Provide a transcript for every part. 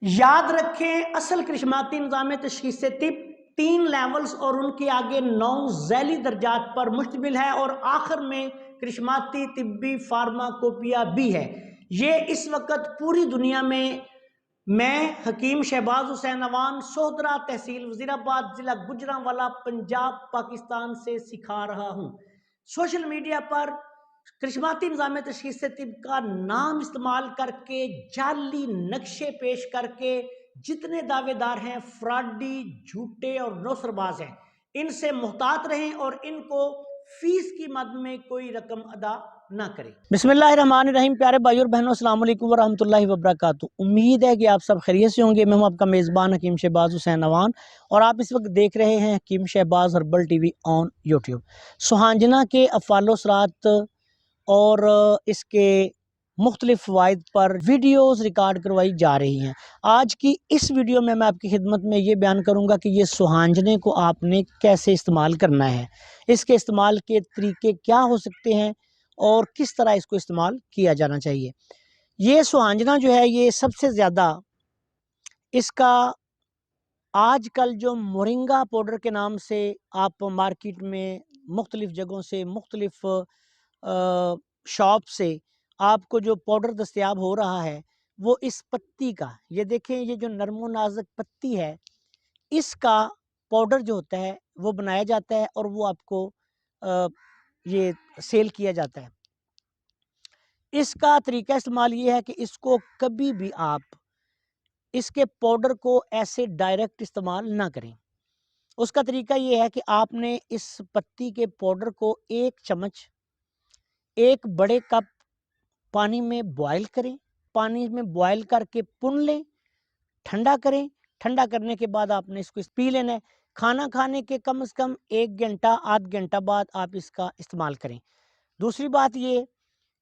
याद रखें, असल करिश्माती निज़ाम तशख़ीस तिब 3 लेवल्स और उनके आगे 9 ज़ैली दर्जात पर मुश्तमिल है और आखिर में करिश्माती तिब्बी फार्माकोपिया भी है। ये इस वक्त पूरी दुनिया में मैं हकीम शहबाज हुसैन अवान सोहदरा तहसील वज़ीराबाद ज़िला गुजरांवाला पंजाब पाकिस्तान से सिखा रहा हूँ। सोशल मीडिया पर करिश्माती निज़ाम तशख़ीस तिब का नाम इस्तेमाल करके जाली नक्शे पेश करके जितने दावेदार हैं फ्रॉडी, झूठे और नौसरबाज हैं, इनसे मुहतात रहें और इनको फीस की मद में कोई रकम अदा ना करें। बिस्मिल्लाहिर्रहमानिर्रहीम। प्यारे भाई और बहनों, अस्सलाम वालेकुम वरहमतुल्लाहि वबरकातुहू। उम्मीद है कि आप सब खैरियत से होंगे। मैं हूं आपका मेज़बान हकीम शहबाज हुसैन अवान और आप इस वक्त देख रहे हैं Hakeem Shahbaz herbal TV on YouTube. सुहांजना के अफ़ालो सरात और इसके मुख्तलिफ फ़वाइद पर वीडियोज़ रिकॉर्ड करवाई जा रही हैं। आज की इस वीडियो में मैं आपकी खिदमत में ये बयान करूँगा कि ये सुहांजने को आपने कैसे इस्तेमाल करना है, इसके इस्तेमाल के तरीके क्या हो सकते हैं और किस तरह इसको इस्तेमाल किया जाना चाहिए। ये सुहांजना जो है, ये सबसे ज़्यादा इसका आजकल जो मोरिंगा पाउडर के नाम से आप मार्केट में मुख्तलिफ जगहों से मुख्तलिफ शॉप से आपको जो पाउडर दस्तयाब हो रहा है, वो इस पत्ती का, ये देखें, ये जो नरमो नाजुक पत्ती है, इसका पाउडर जो होता है वो बनाया जाता है और वो आपको ये सेल किया जाता है। इसका तरीका इस्तेमाल ये है कि इसको कभी भी आप इसके पाउडर को ऐसे डायरेक्ट इस्तेमाल ना करें। उसका तरीका ये है कि आपने इस पत्ती के पाउडर को 1 चम्मच 1 बड़े कप पानी में बॉयल करें। पानी में बॉयल करके पुन लें, ठंडा करें। ठंडा करने के बाद आपने इसको पी लेना है। खाना खाने के कम से कम 1 घंटा आध घंटा बाद आप इसका इस्तेमाल करें। दूसरी बात ये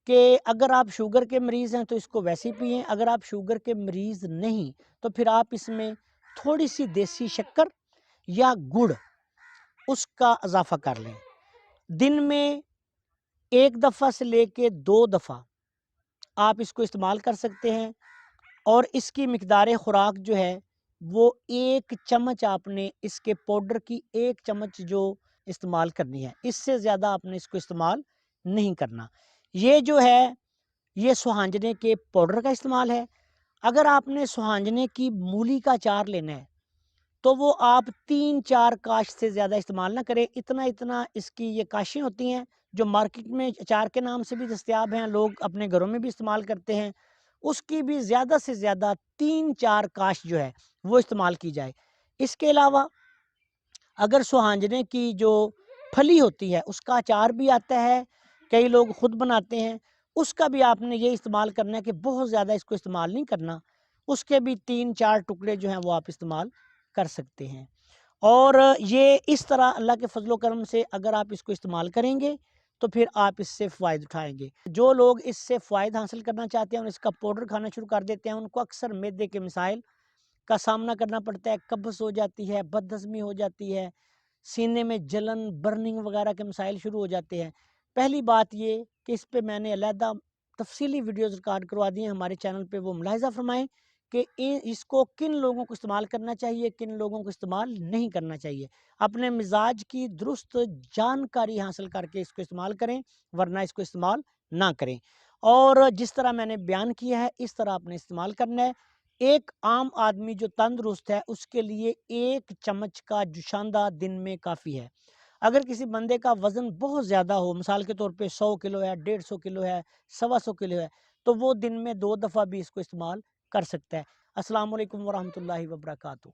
कि अगर आप शुगर के मरीज़ हैं तो इसको वैसे ही पिएं। अगर आप शुगर के मरीज़ नहीं तो फिर आप इसमें थोड़ी सी देसी शक्कर या गुड़ उसका इजाफा कर लें। दिन में 1 दफ़ा से लेके 2 दफ़ा आप इसको इस्तेमाल कर सकते हैं और इसकी मिकदार खुराक जो है वो 1 चम्मच आपने इसके पाउडर की 1 चम्मच जो इस्तेमाल करनी है, इससे ज़्यादा आपने इसको इस्तेमाल नहीं करना। ये जो है ये सुहांजने के पाउडर का इस्तेमाल है। अगर आपने सुहांजने की मूली का अचार लेना है तो वो आप 3-4 काश से ज़्यादा इस्तेमाल ना करें। इतना इसकी ये काशें होती हैं जो मार्केट में अचार के नाम से भी दस्तयाब हैं, लोग अपने घरों में भी इस्तेमाल करते हैं। उसकी भी ज़्यादा से ज़्यादा 3-4 काश जो है वो इस्तेमाल की जाए। इसके अलावा अगर सुहांजने की जो फली होती है उसका अचार भी आता है, कई लोग ख़ुद बनाते हैं, उसका भी आपने ये इस्तेमाल करना है कि बहुत ज़्यादा इसको इस्तेमाल नहीं करना। उसके भी 3-4 टुकड़े जो हैं वो आप इस्तेमाल कर सकते हैं। और ये इस तरह अल्लाह के फजलो करम से अगर आप इसको इस्तेमाल करेंगे तो फिर आप इससे फ़ायदा उठाएंगे। जो लोग इससे फ़ायदा हासिल करना चाहते हैं और इसका पाउडर खाना शुरू कर देते हैं, उनको अक्सर मैदे के मसाइल का सामना करना पड़ता है। कब्ज़ हो जाती है, बदहज़मी हो जाती है, सीने में जलन, बर्निंग वगैरह के मसाइल शुरू हो जाते हैं। पहली बात ये कि इस पे मैंने अलहदा तफसीली वीडियोज़ रिकॉर्ड करवा दी हैं हमारे चैनल पे, वो मुलाहिज़ा फरमाएँ कि इसको किन लोगों को इस्तेमाल करना चाहिए, किन लोगों को इस्तेमाल नहीं करना चाहिए। अपने मिजाज की दुरुस्त जानकारी हासिल करके इसको इस्तेमाल करें, वरना इसको इस्तेमाल ना करें। और जिस तरह मैंने बयान किया है इस तरह आपने इस्तेमाल करना है। एक आम आदमी जो तंदुरुस्त है उसके लिए 1 चम्मच का जुशांदा दिन में काफ़ी है। अगर किसी बंदे का वज़न बहुत ज़्यादा हो, मिसाल के तौर पे 100 किलो है, 150 किलो है, 125 किलो है, तो वो दिन में 2 दफ़ा भी इसको इस्तेमाल कर सकता है। अस्सलाम वालेकुम वरहमतुल्लाहि वबरकातुहू।